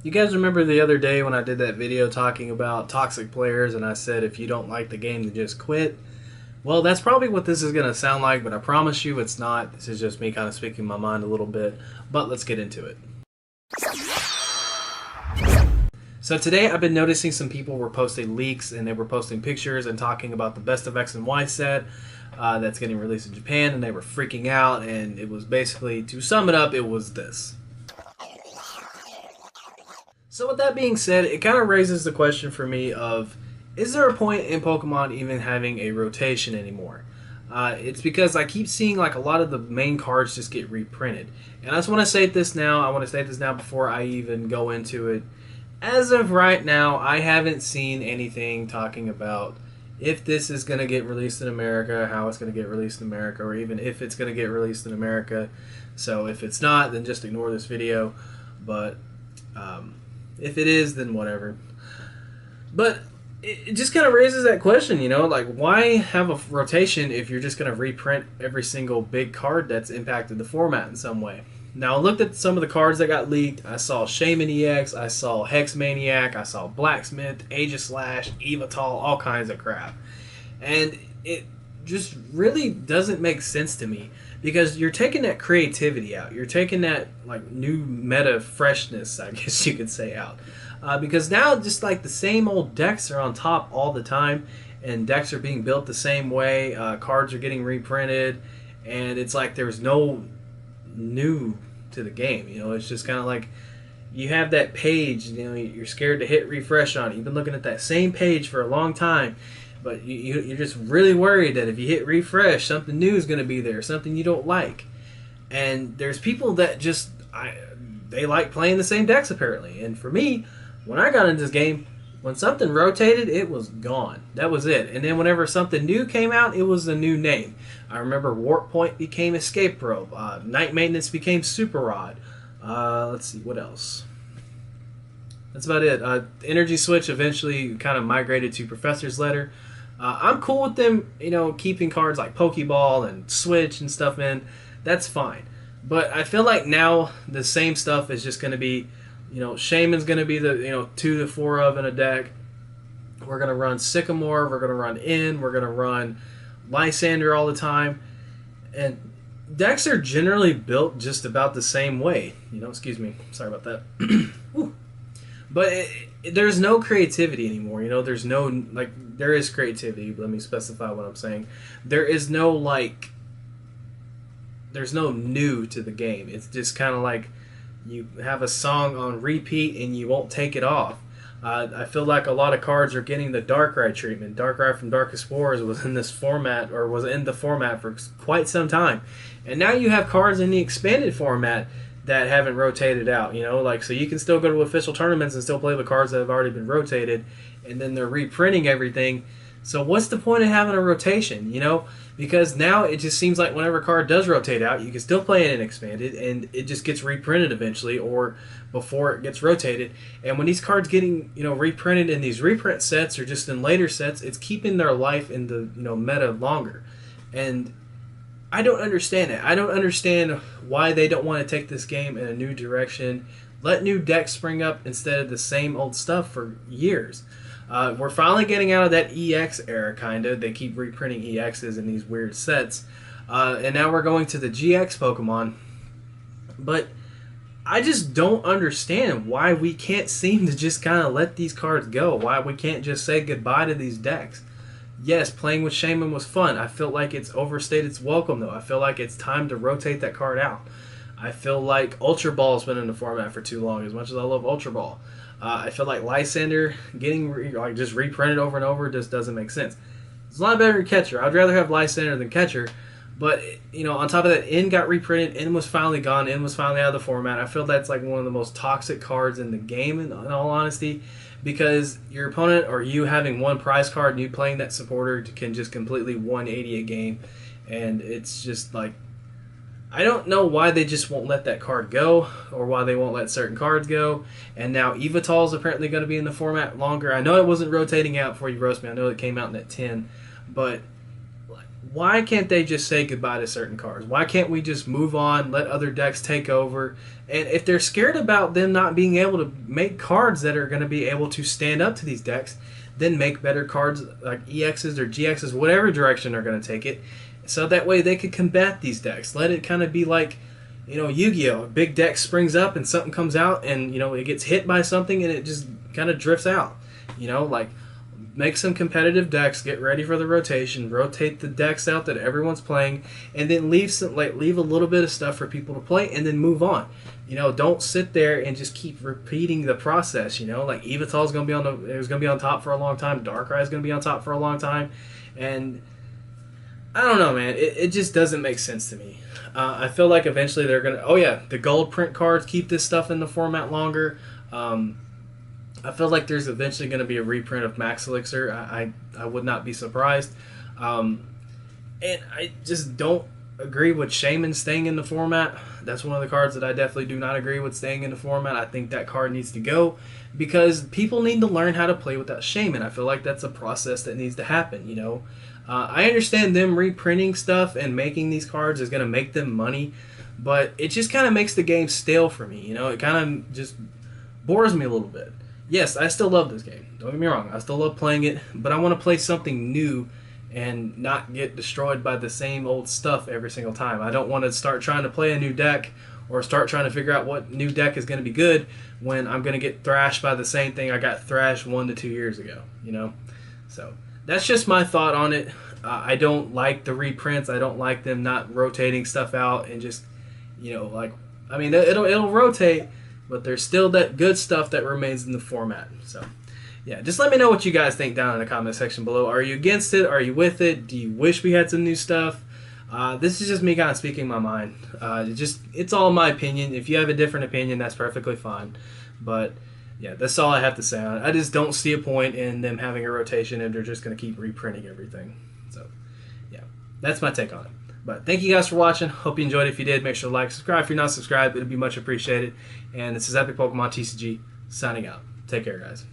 You guys remember the other day when I did that video talking about toxic players and I said if you don't like the game then just quit? Well, that's probably what this is going to sound like, but I promise you it's not. This is just me kind of speaking my mind a little bit, but let's get into it. So today I've been noticing some people were posting leaks and they were posting pictures and talking about the Best of X and Y set that's getting released in Japan, and they were freaking out, and it was basically, to sum it up, it was this. So with that being said, it kind of raises the question for me of, is there a point in Pokemon even having a rotation anymore? It's because I keep seeing like a lot of the main cards just get reprinted. And I just want to say this now, I want to say this now before I even go into it. As of right now, I haven't seen anything talking about if this is going to get released in America, how it's going to get released in America, or even if it's going to get released in America. So if it's not, then just ignore this video. But if it is, then whatever. But it just kind of raises that question, you know, like why have a rotation if you're just going to reprint every single big card that's impacted the format in some way? Now, I looked at some of the cards that got leaked. I saw Shaman EX, I saw Hex Maniac, I saw Blacksmith, Aegislash, Evital, all kinds of crap. And it just really doesn't make sense to me because you're taking that creativity out. You're taking that like new meta freshness, I guess you could say, out. Because now just like the same old decks are on top all the time, and decks are being built the same way. Cards are getting reprinted, and it's like there's no new to the game. You know, it's just kind of like you have that page. You know, you're scared to hit refresh on it. You've been looking at that same page for a long time, but you're just really worried that if you hit refresh, something new is going to be there, something you don't like. And there's people that just they like playing the same decks apparently. And for me, when I got into this game, when something rotated, it was gone. That was it. And then whenever something new came out, it was a new name. I remember Warp Point became Escape Probe. Night Maintenance became Super Rod. Let's see, what else? That's about it. Energy Switch eventually kind of migrated to Professor's Letter. I'm cool with them, you know, keeping cards like Pokeball and Switch and stuff in. That's fine. But I feel like now the same stuff is just going to be, you know, Shaman's going to be the, 2 to 4 of in a deck. We're going to run Sycamore. We're going to run In. We're going to run Lysander all the time. And decks are generally built just about the same way. You know, excuse me. Sorry about that. But there's no creativity anymore. You know, there's no, like, there is creativity. Let me specify what I'm saying. There is no, like, there's no new to the game. It's just kind of like you have a song on repeat and you won't take it off. I feel like a lot of cards are getting the Darkrai treatment. Darkrai from Dark Explorers was in this format, or was in the format for quite some time. And now you have cards in the expanded format that haven't rotated out, you know, like, so you can still go to official tournaments and still play the cards that have already been rotated, and then they're reprinting everything. So what's the point of having a rotation, you know? Because now it just seems like whenever a card does rotate out, you can still play it in expanded, and it just gets reprinted eventually, or before it gets rotated. And when these cards getting, you know, reprinted in these reprint sets or just in later sets, it's keeping their life in the, you know, meta longer. And I don't understand it. I don't understand why they don't want to take this game in a new direction. Let new decks spring up instead of the same old stuff for years. We're finally getting out of that EX era, kind of. They keep reprinting EXs in these weird sets. And now we're going to the GX Pokemon. But I just don't understand why we can't seem to just kind of let these cards go. Why we can't just say goodbye to these decks. Yes, playing with Shaman was fun. I feel like it's overstayed its welcome, though. I feel like it's time to rotate that card out. I feel like Ultra Ball's been in the format for too long, as much as I love Ultra Ball. I feel like Lysander getting just reprinted over and over just doesn't make sense. It's a lot better than Catcher. I'd rather have Lysander than Catcher. But, you know, on top of that, In got reprinted. In was finally gone. In was finally out of the format. I feel that's like one of the most toxic cards in the game, in all honesty. Because your opponent or you having one prize card and you playing that supporter can just completely 180 a game. And it's just like, I don't know why they just won't let that card go, or why they won't let certain cards go. And now Evital is apparently going to be in the format longer. I know it wasn't rotating out before you roast me. I know it came out in at 10. But why can't they just say goodbye to certain cards? Why can't we just move on, let other decks take over? And if they're scared about them not being able to make cards that are going to be able to stand up to these decks, then make better cards like EXs or GXs, whatever direction they're going to take it, so that way they could combat these decks. Let it kind of be like, Yu-Gi-Oh! A big deck springs up and something comes out and, it gets hit by something and it just kind of drifts out. Like, make some competitive decks, get ready for the rotation, rotate the decks out that everyone's playing, and then leave a little bit of stuff for people to play, and then move on. Don't sit there and just keep repeating the process. Like Evital's gonna be on top for a long time. Darkrai's gonna be on top for a long time, and I don't know, man. It just doesn't make sense to me. I feel like eventually they're gonna. Oh yeah, the gold print cards keep this stuff in the format longer. I feel like there's eventually going to be a reprint of Max Elixir. I would not be surprised. And I just don't agree with Shaman staying in the format. That's one of the cards that I definitely do not agree with staying in the format. I think that card needs to go because people need to learn how to play without Shaman. I feel like that's a process that needs to happen, I understand them reprinting stuff and making these cards is going to make them money, but it just kind of makes the game stale for me. It kind of just bores me a little bit. Yes, I still love this game. Don't get me wrong. I still love playing it, but I want to play something new and not get destroyed by the same old stuff every single time. I don't want to start trying to play a new deck or start trying to figure out what new deck is going to be good when I'm going to get thrashed by the same thing I got thrashed 1 to 2 years ago, So that's just my thought on it. I don't like the reprints. I don't like them not rotating stuff out and just, it'll rotate, but there's still that good stuff that remains in the format. So, yeah, just let me know what you guys think down in the comment section below. Are you against it? Are you with it? Do you wish we had some new stuff? This is just me kind of speaking my mind. It's all my opinion. If you have a different opinion, that's perfectly fine. But, yeah, that's all I have to say on it. I just don't see a point in them having a rotation if they're just going to keep reprinting everything. So, yeah, that's my take on it. But thank you guys for watching. Hope you enjoyed it. If you did, make sure to like, subscribe. If you're not subscribed, it would be much appreciated. And this is Epic Pokemon TCG signing out. Take care, guys.